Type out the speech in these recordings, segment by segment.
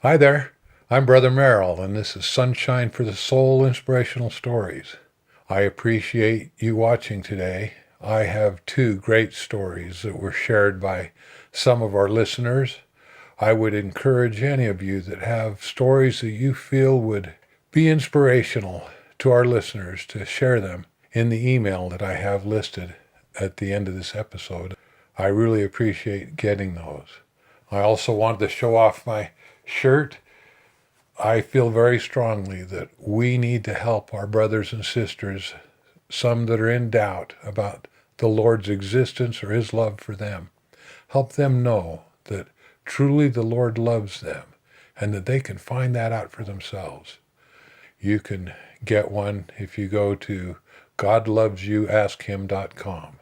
Hi there, I'm Brother Merrill, and this is Sunshine for the Soul Inspirational Stories. I appreciate you watching today. I have two great stories that were shared by some of our listeners. I would encourage any of you that have stories that you feel would be inspirational to our listeners to share them in the email that I have listed at the end of this episode. I really appreciate getting those. I also wanted to show off my shirt. I feel very strongly that we need to help our brothers and sisters, some that are in doubt about the Lord's existence or his love for them. Help them know that truly the Lord loves them and that they can find that out for themselves. You can get one if you go to godlovesyouaskhim.com.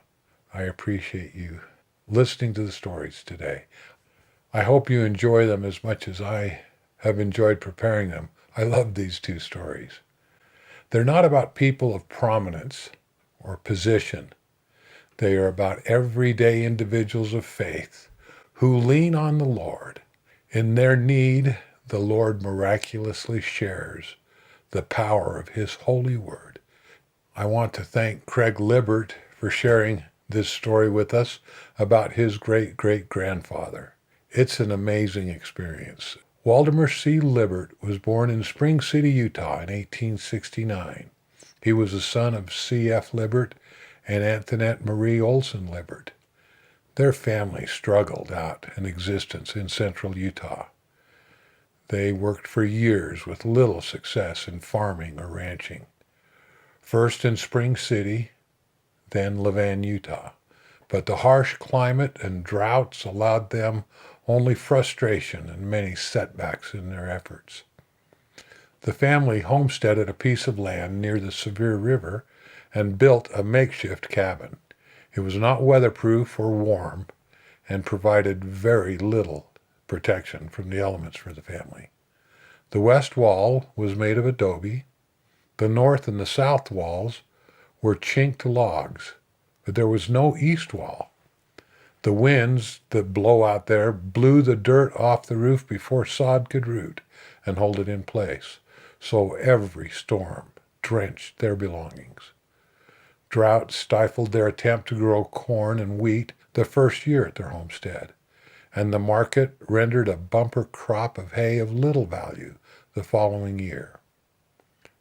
I appreciate you listening to the stories today. I hope you enjoy them as much as I have enjoyed preparing them. I love these two stories. They're not about people of prominence or position. They are about everyday individuals of faith who lean on the Lord. In their need, the Lord miraculously shares the power of his holy word. I want to thank Craig Libert for sharing this story with us about his great-great-grandfather. It's an amazing experience. Walder C. Libert was born in Spring City, Utah in 1869. He was the son of C.F. Libert and Antoinette Marie Olson Libert. Their family struggled out an existence in central Utah. They worked for years with little success in farming or ranching. First in Spring City, then Levan, Utah. But the harsh climate and droughts allowed them only frustration and many setbacks in their efforts. The family homesteaded a piece of land near the Sevier River and built a makeshift cabin. It was not weatherproof or warm and provided very little protection from the elements for the family. The west wall was made of adobe. The north and the south walls were chinked logs, but there was no east wall. The winds that blow out there blew the dirt off the roof before sod could root and hold it in place, so every storm drenched their belongings. Drought stifled their attempt to grow corn and wheat the first year at their homestead, and the market rendered a bumper crop of hay of little value the following year.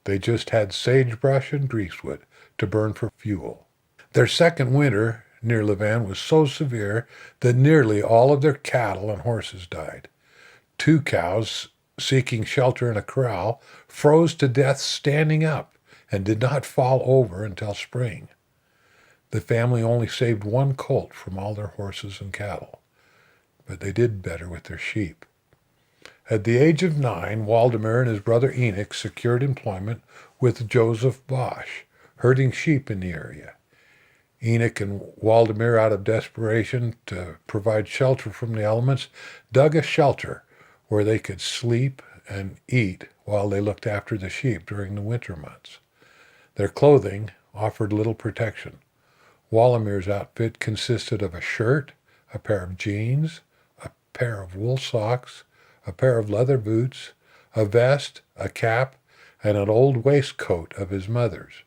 They just had sagebrush and greasewood to burn for fuel. Their second winter near Levan was so severe that nearly all of their cattle and horses died. 2 cows seeking shelter in a corral froze to death standing up and did not fall over until spring. The family only saved 1 colt from all their horses and cattle, but they did better with their sheep. At the age of 9, Waldemar and his brother Enoch secured employment with Joseph Bosch, herding sheep in the area. Enoch and Waldemar, out of desperation to provide shelter from the elements, dug a shelter where they could sleep and eat while they looked after the sheep during the winter months. Their clothing offered little protection. Waldemar's outfit consisted of a shirt, a pair of jeans, a pair of wool socks, a pair of leather boots, a vest, a cap, and an old waistcoat of his mother's.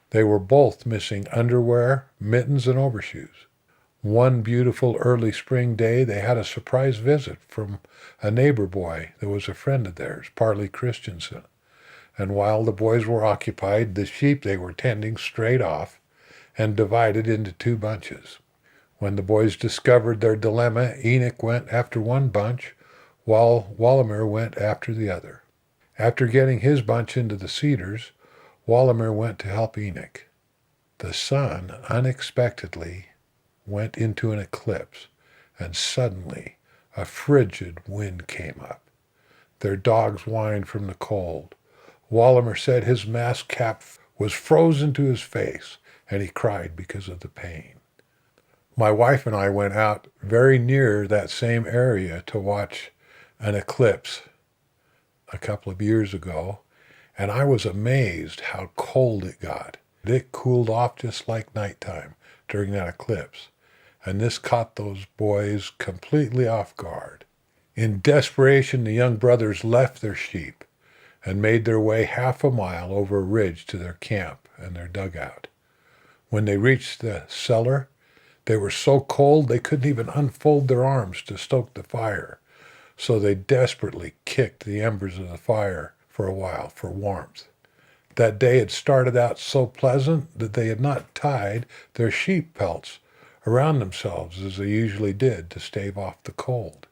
They were both missing underwear, mittens, and overshoes. One beautiful early spring day, they had a surprise visit from a neighbor boy that was a friend of theirs, Parley Christensen. And while the boys were occupied, the sheep they were tending strayed off and divided into 2 bunches. When the boys discovered their dilemma, Enoch went after one bunch, while Waldemar went after the other. After getting his bunch into the cedars, Waldemar went to help Enoch. The sun unexpectedly went into an eclipse, and suddenly a frigid wind came up. Their dogs whined from the cold. Waldemar said his mast cap was frozen to his face, and he cried because of the pain. My wife and I went out very near that same area to watch an eclipse a couple of years ago, and I was amazed how cold it got. It cooled off just like nighttime during that eclipse, and this caught those boys completely off guard. In desperation, the young brothers left their sheep and made their way half a mile over a ridge to their camp and their dugout. When they reached the cellar, they were so cold they couldn't even unfold their arms to stoke the fire, so they desperately kicked the embers of the fire for a while for warmth. That day had started out so pleasant that they had not tied their sheep pelts around themselves as they usually did to stave off the cold.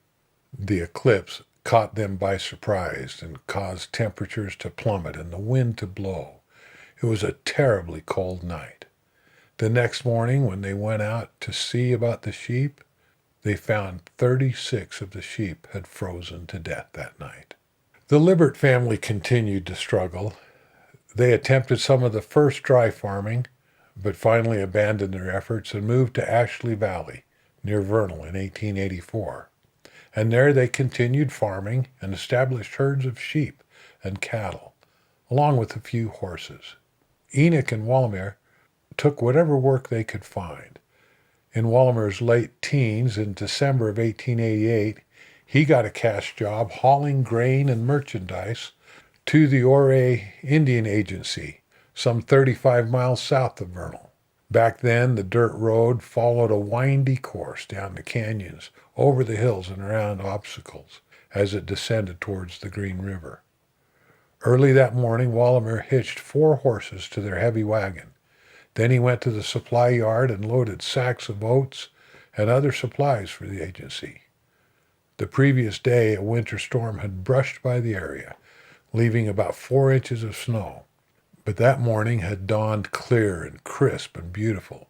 The eclipse caught them by surprise and caused temperatures to plummet and the wind to blow. It was a terribly cold night. The next morning, when they went out to see about the sheep, they found 36 of the sheep had frozen to death that night. The Libert family continued to struggle. They attempted some of the first dry farming, but finally abandoned their efforts and moved to Ashley Valley, near Vernal, in 1884. And there they continued farming and established herds of sheep and cattle, along with a few horses. Enoch and Walmer took whatever work they could find. In Walmer's late teens, in December of 1888, he got a cash job hauling grain and merchandise to the Ouray Indian Agency, some 35 miles south of Vernal. Back then, the dirt road followed a windy course down the canyons, over the hills and around obstacles, as it descended towards the Green River. Early that morning, Walmer hitched 4 horses to their heavy wagon. Then he went to the supply yard and loaded sacks of oats and other supplies for the agency. The previous day, a winter storm had brushed by the area, leaving about 4 inches of snow. But that morning had dawned clear and crisp and beautiful.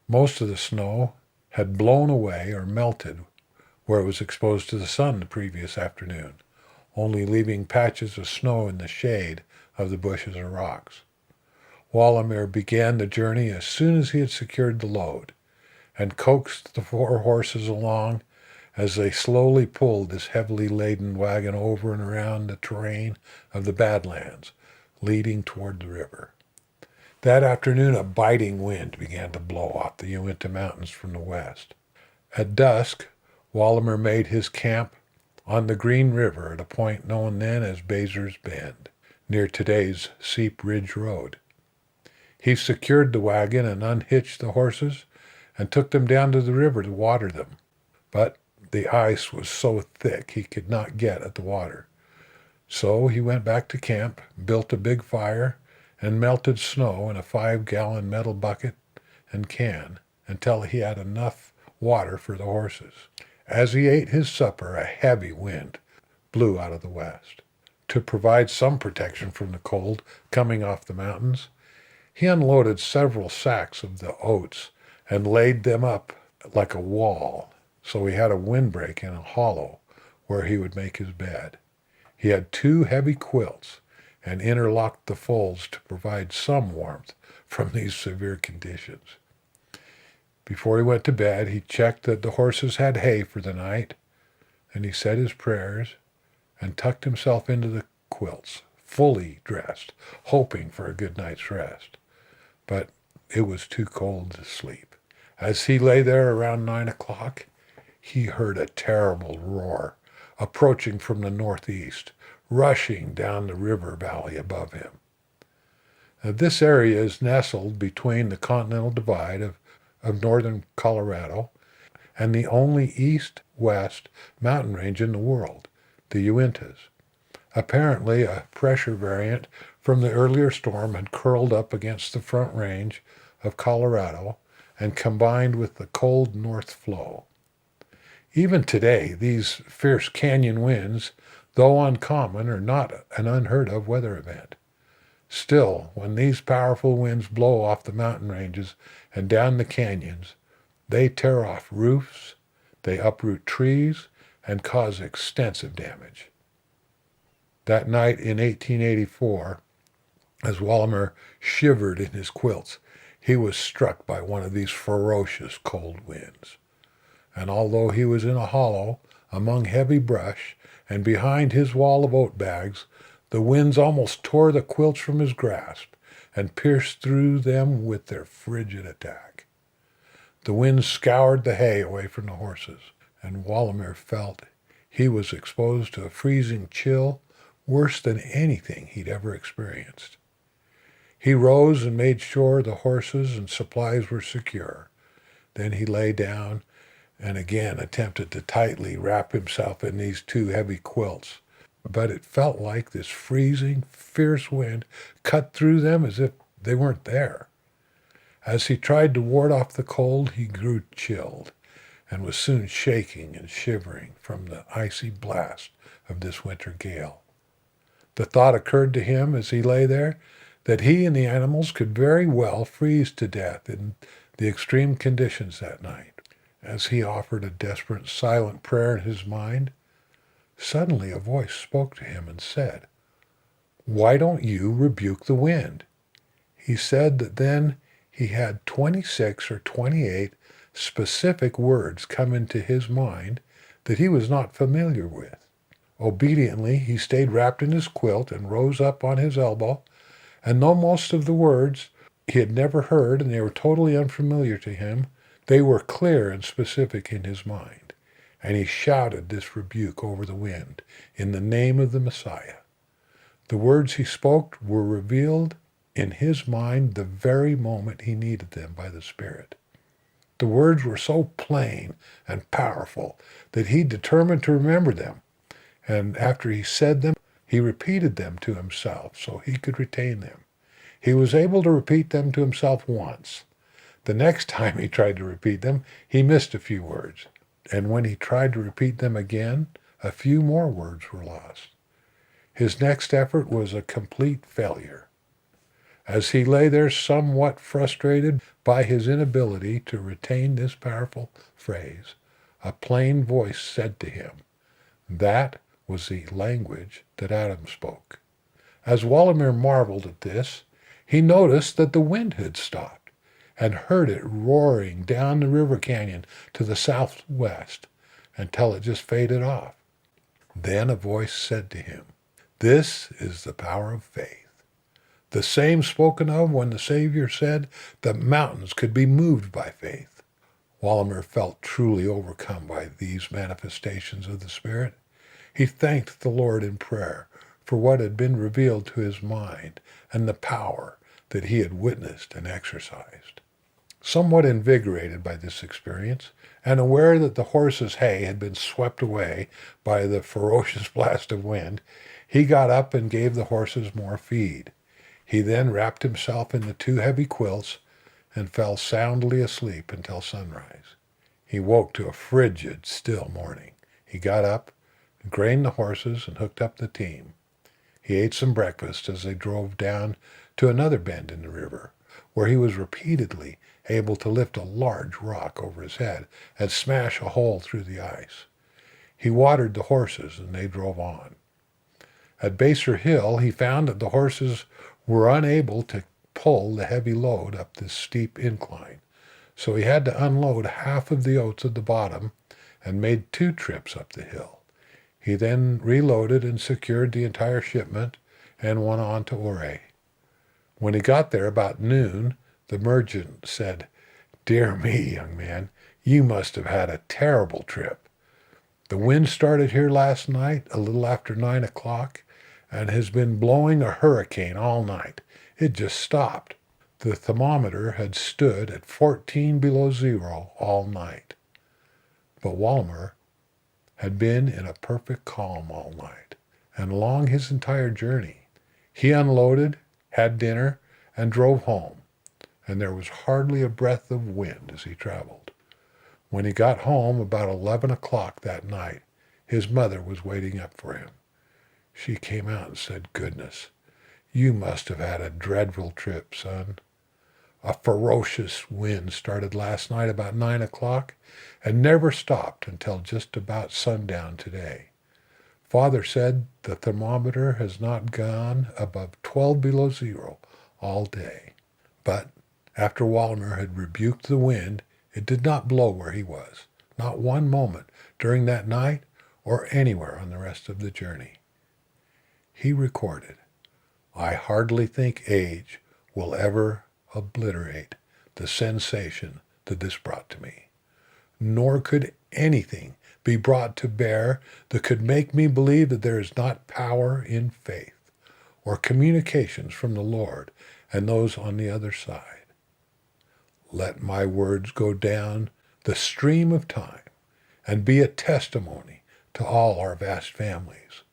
Most of the snow had blown away or melted where it was exposed to the sun the previous afternoon, only leaving patches of snow in the shade of the bushes or rocks. Walmer began the journey as soon as he had secured the load, and coaxed the 4 horses along as they slowly pulled this heavily laden wagon over and around the terrain of the Badlands, leading toward the river. That afternoon, a biting wind began to blow off the Uinta Mountains from the west. At dusk, Walmer made his camp on the Green River at a point known then as Bazer's Bend, near today's Seep Ridge Road. He secured the wagon and unhitched the horses and took them down to the river to water them. But the ice was so thick he could not get at the water. So he went back to camp, built a big fire, and melted snow in a 5-gallon metal bucket and can until he had enough water for the horses. As he ate his supper, a heavy wind blew out of the west. To provide some protection from the cold coming off the mountains, he unloaded several sacks of the oats and laid them up like a wall, so he had a windbreak in a hollow where he would make his bed. He had 2 heavy quilts and interlocked the folds to provide some warmth from these severe conditions. Before he went to bed, he checked that the horses had hay for the night, and he said his prayers and tucked himself into the quilts, fully dressed, hoping for a good night's rest. But it was too cold to sleep. As he lay there around 9 o'clock, he heard a terrible roar approaching from the northeast, rushing down the river valley above him. Now, this area is nestled between the Continental Divide of northern Colorado and the only east-west mountain range in the world, the Uintas. Apparently, a pressure variant from the earlier storm had curled up against the front range of Colorado and combined with the cold north flow. Even today, these fierce canyon winds, though uncommon, are not an unheard-of weather event. Still, when these powerful winds blow off the mountain ranges and down the canyons, they tear off roofs, they uproot trees, and cause extensive damage. That night in 1884, as Walmer shivered in his quilts, he was struck by one of these ferocious cold winds. And although he was in a hollow among heavy brush and behind his wall of oat bags, the winds almost tore the quilts from his grasp and pierced through them with their frigid attack. The winds scoured the hay away from the horses, and Walmer felt He was exposed to a freezing chill worse than anything he'd ever experienced. He rose and made sure the horses and supplies were secure. Then he lay down and again attempted to tightly wrap himself in these two heavy quilts. But it felt like this freezing, fierce wind cut through them as if they weren't there. As he tried to ward off the cold, he grew chilled and was soon shaking and shivering from the icy blast of this winter gale. The thought occurred to him as he lay there that he and the animals could very well freeze to death in the extreme conditions that night. As he offered a desperate, silent prayer in his mind, suddenly a voice spoke to him and said, "Why don't you rebuke the wind?" He said that then he had 26 or 28 specific words come into his mind that he was not familiar with. Obediently, he stayed wrapped in his quilt and rose up on his elbow, and though most of the words he had never heard and they were totally unfamiliar to him, they were clear and specific in his mind, and he shouted this rebuke over the wind in the name of the Messiah. The words he spoke were revealed in his mind the very moment he needed them by the Spirit. The words were so plain and powerful that he determined to remember them, and after he said them, he repeated them to himself so he could retain them. He was able to repeat them to himself once. The next time he tried to repeat them, he missed a few words, and when he tried to repeat them again, a few more words were lost. His next effort was a complete failure. As he lay there somewhat frustrated by his inability to retain this powerful phrase, a plain voice said to him, that was the language that Adam spoke. As Walder marveled at this, he noticed that the wind had stopped and heard it roaring down the river canyon to the southwest until it just faded off. Then a voice said to him, "This is the power of faith." The same spoken of when the Savior said that mountains could be moved by faith. Walder felt truly overcome by these manifestations of the Spirit. He thanked the Lord in prayer for what had been revealed to his mind and the power that he had witnessed and exercised. Somewhat invigorated by this experience, and aware that the horses' hay had been swept away by the ferocious blast of wind, he got up and gave the horses more feed. He then wrapped himself in the two heavy quilts and fell soundly asleep until sunrise. He woke to a frigid, still morning. He got up, grained the horses, and hooked up the team. He ate some breakfast as they drove down to another bend in the river, where he was repeatedly able to lift a large rock over his head and smash a hole through the ice. He watered the horses, and they drove on. At Baser Hill, he found that the horses were unable to pull the heavy load up this steep incline, so he had to unload half of the oats at the bottom and made 2 trips up the hill. He then reloaded and secured the entire shipment and went on to Ouray. When he got there about noon, the merchant said, "Dear me, young man, you must have had a terrible trip. The wind started here last night a little after 9 o'clock and has been blowing a hurricane all night. It just stopped. The thermometer had stood at 14 below zero all night." But Walder had been in a perfect calm all night and along his entire journey. He unloaded, had dinner, and drove home, and there was hardly a breath of wind as he traveled. When he got home about 11 o'clock that night, his mother was waiting up for him. She came out and said, "Goodness, you must have had a dreadful trip, son. A ferocious wind started last night about 9 o'clock and never stopped until just about sundown today. Father said the thermometer has not gone above 12 below zero all day." But after Walder had rebuked the wind, it did not blow where he was, not one moment during that night or anywhere on the rest of the journey. He recorded, "I hardly think age will ever obliterate the sensation that this brought to me, nor could anything be brought to bear that could make me believe that there is not power in faith or communications from the Lord and those on the other side. Let my words go down the stream of time and be a testimony to all our vast families.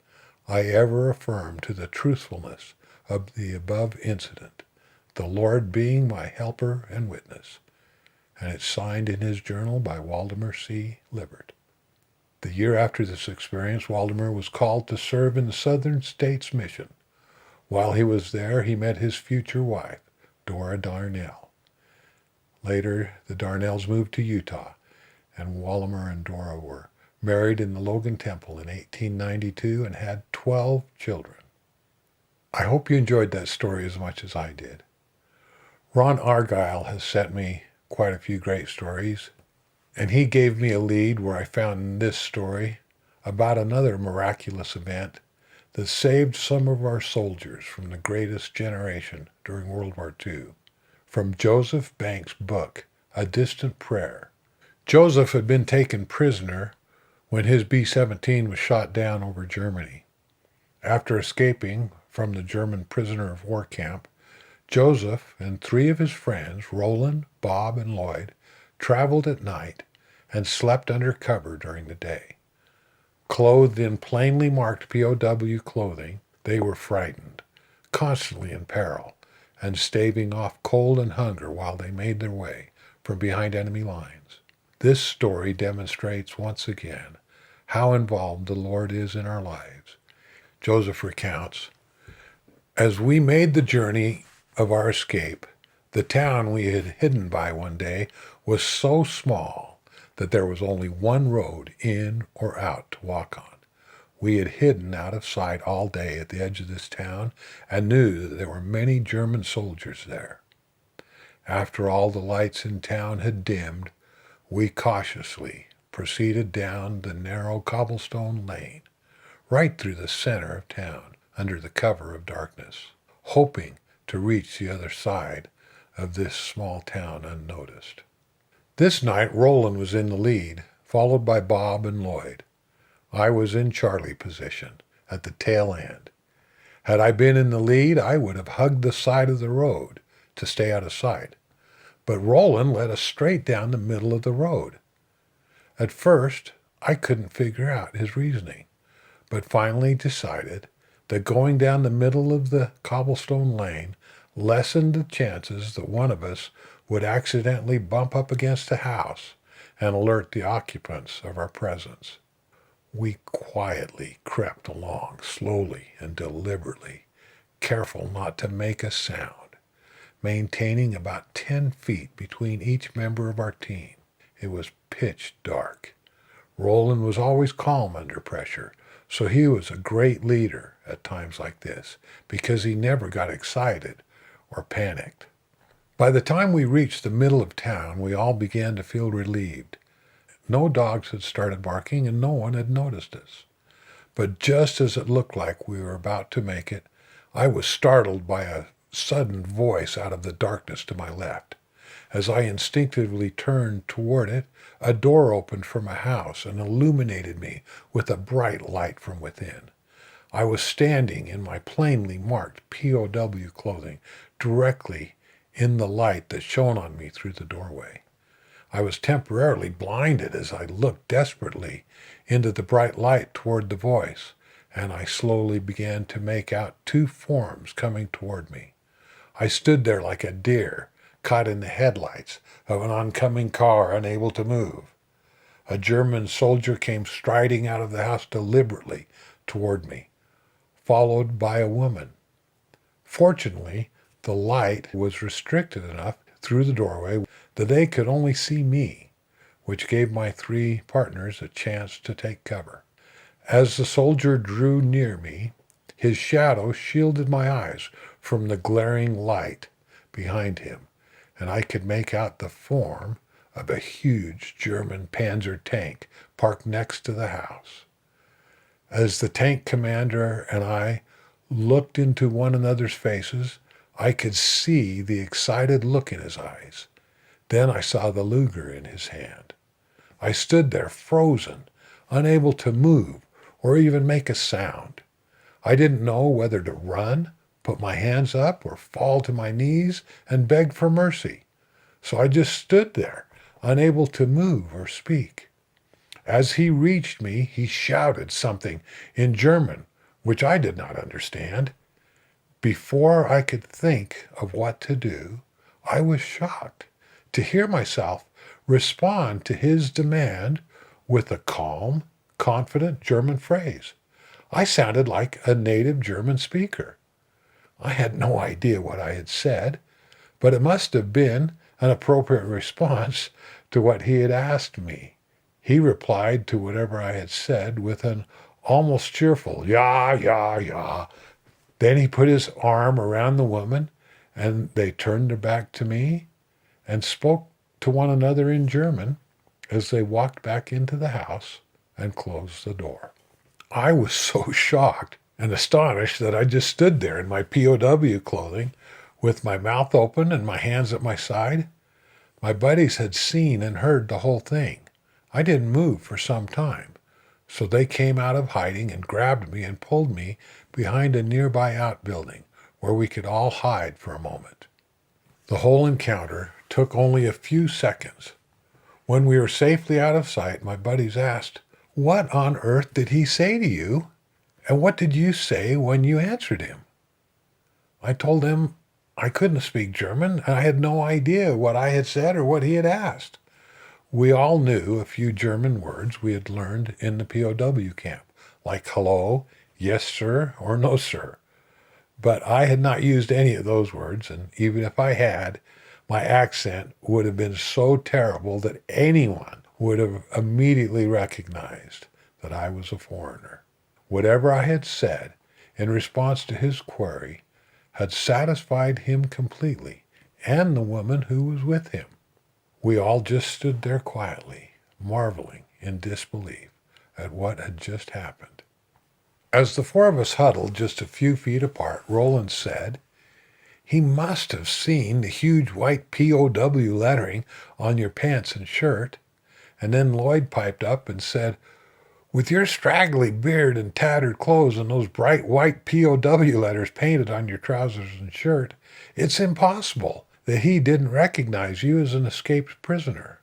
I ever affirm to the truthfulness of the above incident, the Lord being my helper and witness. And it's signed in his journal by Walder C. Libert. The year after this experience, Walder was called to serve in the Southern States Mission. While he was there, he met his future wife, Dora Darnell. Later, the Darnells moved to Utah, and Walder and Dora were married in the Logan Temple in 1892 and had 12 children. I hope you enjoyed that story as much as I did. Ron Argyle has sent me quite a few great stories, and he gave me a lead where I found this story about another miraculous event that saved some of our soldiers from the greatest generation during World War II, from Joseph Banks' book, A Distant Prayer. Joseph had been taken prisoner when his B-17 was shot down over Germany. After escaping from the German prisoner of war camp, Joseph and 3 of his friends, Roland, Bob, and Lloyd, traveled at night and slept under cover during the day. Clothed in plainly marked POW clothing, they were frightened, constantly in peril, and staving off cold and hunger while they made their way from behind enemy lines. This story demonstrates once again how involved the Lord is in our lives. Joseph recounts, "As we made the journey of our escape, the town we had hidden by one day was so small that there was only one road in or out to walk on. We had hidden out of sight all day at the edge of this town and knew that there were many German soldiers there. After all the lights in town had dimmed, we cautiously proceeded down the narrow cobblestone lane, right through the center of town, under the cover of darkness, hoping to reach the other side of this small town unnoticed. This night, Roland was in the lead, followed by Bob and Lloyd. I was in Charlie position, at the tail end. Had I been in the lead, I would have hugged the side of the road to stay out of sight. But Roland led us straight down the middle of the road. At first, I couldn't figure out his reasoning, but finally decided that going down the middle of the cobblestone lane lessened the chances that one of us would accidentally bump up against a house and alert the occupants of our presence. We quietly crept along, slowly and deliberately, careful not to make a sound, maintaining about 10 feet between each member of our team. It was pitch dark. Roland was always calm under pressure, so he was a great leader at times like this, because he never got excited or panicked. By the time we reached the middle of town, we all began to feel relieved. No dogs had started barking, and no one had noticed us. But just as it looked like we were about to make it, I was startled by a sudden voice out of the darkness to my left. As I instinctively turned toward it, a door opened from a house and illuminated me with a bright light from within. I was standing in my plainly marked POW clothing, directly in the light that shone on me through the doorway. I was temporarily blinded as I looked desperately into the bright light toward the voice, and I slowly began to make out 2 forms coming toward me. I stood there like a deer caught in the headlights of an oncoming car, unable to move. A German soldier came striding out of the house deliberately toward me, followed by a woman. Fortunately, the light was restricted enough through the doorway that they could only see me, which gave my 3 partners a chance to take cover. As the soldier drew near me, his shadow shielded my eyes from the glaring light behind him, and I could make out the form of a huge German Panzer tank parked next to the house. As the tank commander and I looked into one another's faces, I could see the excited look in his eyes. Then I saw the Luger in his hand. I stood there frozen, unable to move or even make a sound. I didn't know whether to run, put my hands up, or fall to my knees and beg for mercy. So I just stood there, unable to move or speak. As he reached me, he shouted something in German, which I did not understand. Before I could think of what to do, I was shocked to hear myself respond to his demand with a calm, confident German phrase. I sounded like a native German speaker. I had no idea what I had said, but it must have been an appropriate response to what he had asked me. He replied to whatever I had said with an almost cheerful, "Ja, ja, ja." Then he put his arm around the woman, and they turned their back to me and spoke to one another in German as they walked back into the house and closed the door. I was so shocked and astonished that I just stood there in my POW clothing with my mouth open and my hands at my side. My buddies had seen and heard the whole thing. I didn't move for some time, so they came out of hiding and grabbed me and pulled me behind a nearby outbuilding where we could all hide for a moment. The whole encounter took only a few seconds. When we were safely out of sight, my buddies asked, "What on earth did he say to you? And what did you say when you answered him?" I told them I couldn't speak German, and I had no idea what I had said or what he had asked. We all knew a few German words we had learned in the POW camp, like hello, yes sir, or no sir. But I had not used any of those words, and even if I had, my accent would have been so terrible that anyone would have immediately recognized that I was a foreigner. Whatever I had said in response to his query had satisfied him completely, and the woman who was with him. We all just stood there quietly, marveling in disbelief at what had just happened. As the four of us huddled just a few feet apart, Roland said, "He must have seen the huge white POW lettering on your pants and shirt." And then Lloyd piped up and said, "With your straggly beard and tattered clothes and those bright white POW letters painted on your trousers and shirt, it's impossible that he didn't recognize you as an escaped prisoner."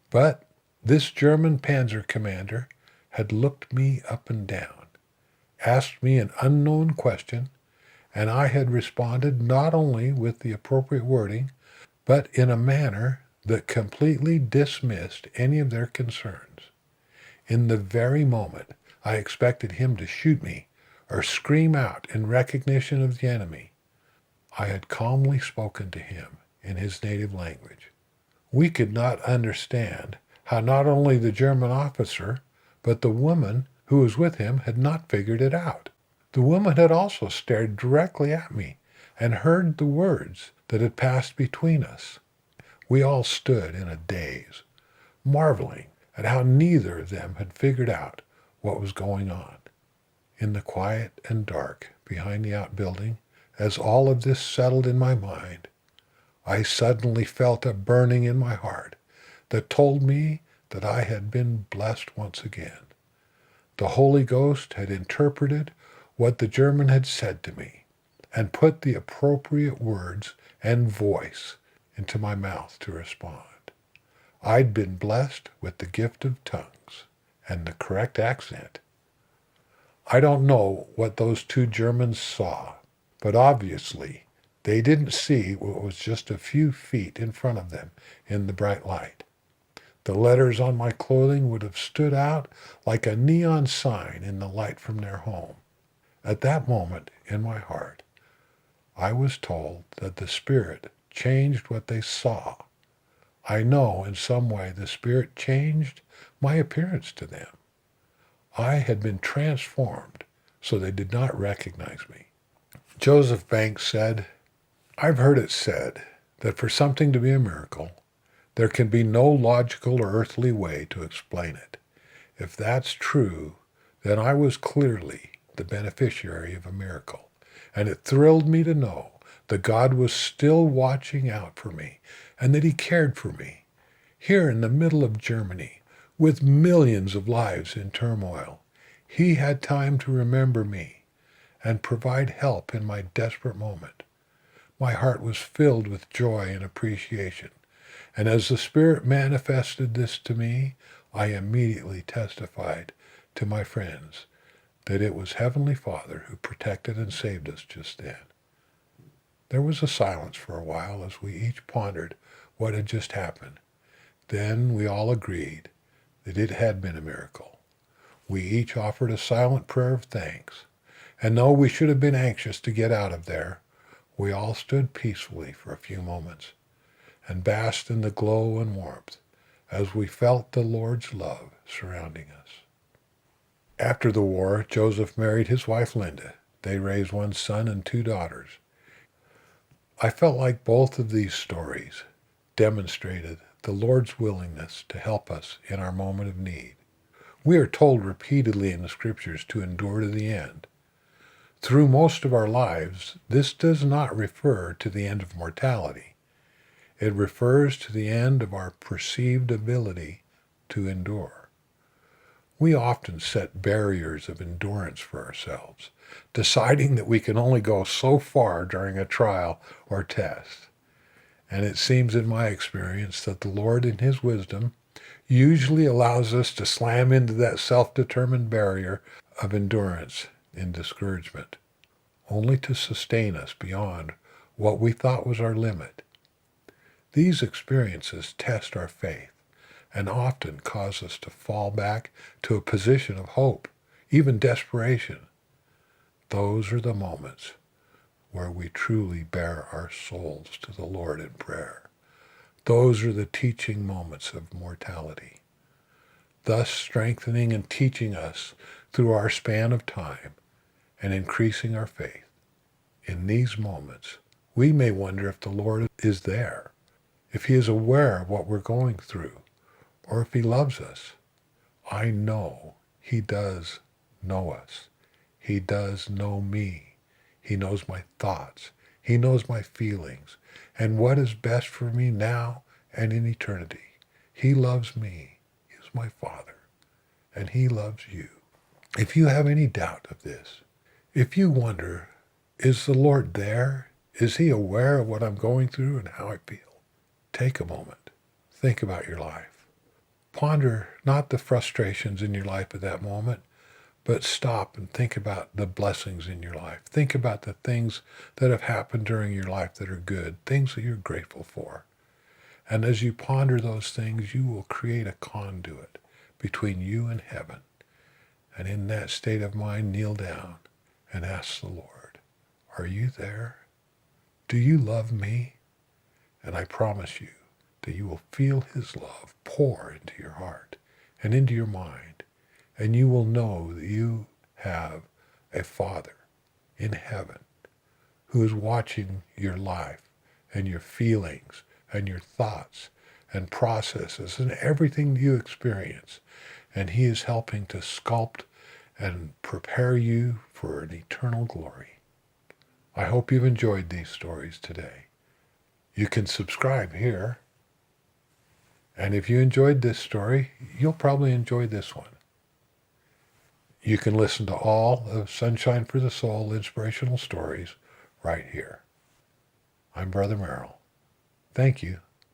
But this German panzer commander had looked me up and down, asked me an unknown question, and I had responded not only with the appropriate wording, but in a manner that completely dismissed any of their concerns. In the very moment I expected him to shoot me or scream out in recognition of the enemy, I had calmly spoken to him in his native language. We could not understand how not only the German officer, but the woman who was with him had not figured it out. The woman had also stared directly at me and heard the words that had passed between us. We all stood in a daze, marveling at how neither of them had figured out what was going on. In the quiet and dark behind the outbuilding, as all of this settled in my mind, I suddenly felt a burning in my heart that told me that I had been blessed once again. The Holy Ghost had interpreted what the German had said to me and put the appropriate words and voice into my mouth to respond. I'd been blessed with the gift of tongues and the correct accent. I don't know what those two Germans saw, but obviously they didn't see what was just a few feet in front of them in the bright light. The letters on my clothing would have stood out like a neon sign in the light from their home. At that moment in my heart, I was told that the Spirit changed what they saw. I know in some way the Spirit changed my appearance to them. I had been transformed so they did not recognize me. Joseph Banks said, "I've heard it said that for something to be a miracle, there can be no logical or earthly way to explain it. If that's true, then I was clearly the beneficiary of a miracle, and it thrilled me to know that God was still watching out for me and that he cared for me. Here in the middle of Germany, with millions of lives in turmoil, he had time to remember me and provide help in my desperate moment. My heart was filled with joy and appreciation, and as the Spirit manifested this to me, I immediately testified to my friends that it was Heavenly Father who protected and saved us just then. There was a silence for a while as we each pondered what had just happened. Then we all agreed that it had been a miracle. We each offered a silent prayer of thanks, and though we should have been anxious to get out of there, we all stood peacefully for a few moments and basked in the glow and warmth as we felt the Lord's love surrounding us. After the war, Joseph married his wife Linda. They raised one son and two daughters. I felt like both of these stories demonstrated the Lord's willingness to help us in our moment of need. We are told repeatedly in the Scriptures to endure to the end. Through most of our lives, this does not refer to the end of mortality. It refers to the end of our perceived ability to endure. We often set barriers of endurance for ourselves, deciding that we can only go so far during a trial or test. And it seems in my experience that the Lord in his wisdom usually allows us to slam into that self-determined barrier of endurance in discouragement, only to sustain us beyond what we thought was our limit. These experiences test our faith and often cause us to fall back to a position of hope, even desperation. Those are the moments where we truly bare our souls to the Lord in prayer. Those are the teaching moments of mortality, thus strengthening and teaching us through our span of time and increasing our faith. In these moments, we may wonder if the Lord is there, if he is aware of what we're going through, or if he loves us. I know he does know us. He does know me. He knows my thoughts. He knows my feelings and what is best for me now and in eternity. He loves me. He is my Father, and he loves you. If you have any doubt of this, if you wonder, is the Lord there? Is he aware of what I'm going through and how I feel? Take a moment. Think about your life. Ponder not the frustrations in your life at that moment, but stop and think about the blessings in your life. Think about the things that have happened during your life that are good, things that you're grateful for. And as you ponder those things, you will create a conduit between you and heaven. And in that state of mind, kneel down and ask the Lord, are you there? Do you love me? And I promise you that you will feel his love pour into your heart and into your mind. And you will know that you have a Father in heaven who is watching your life and your feelings and your thoughts and processes and everything you experience. And he is helping to sculpt and prepare you for an eternal glory. I hope you've enjoyed these stories today. You can subscribe here. And if you enjoyed this story, you'll probably enjoy this one. You can listen to all of Sunshine for the Soul inspirational stories right here. I'm Brother Merrill. Thank you.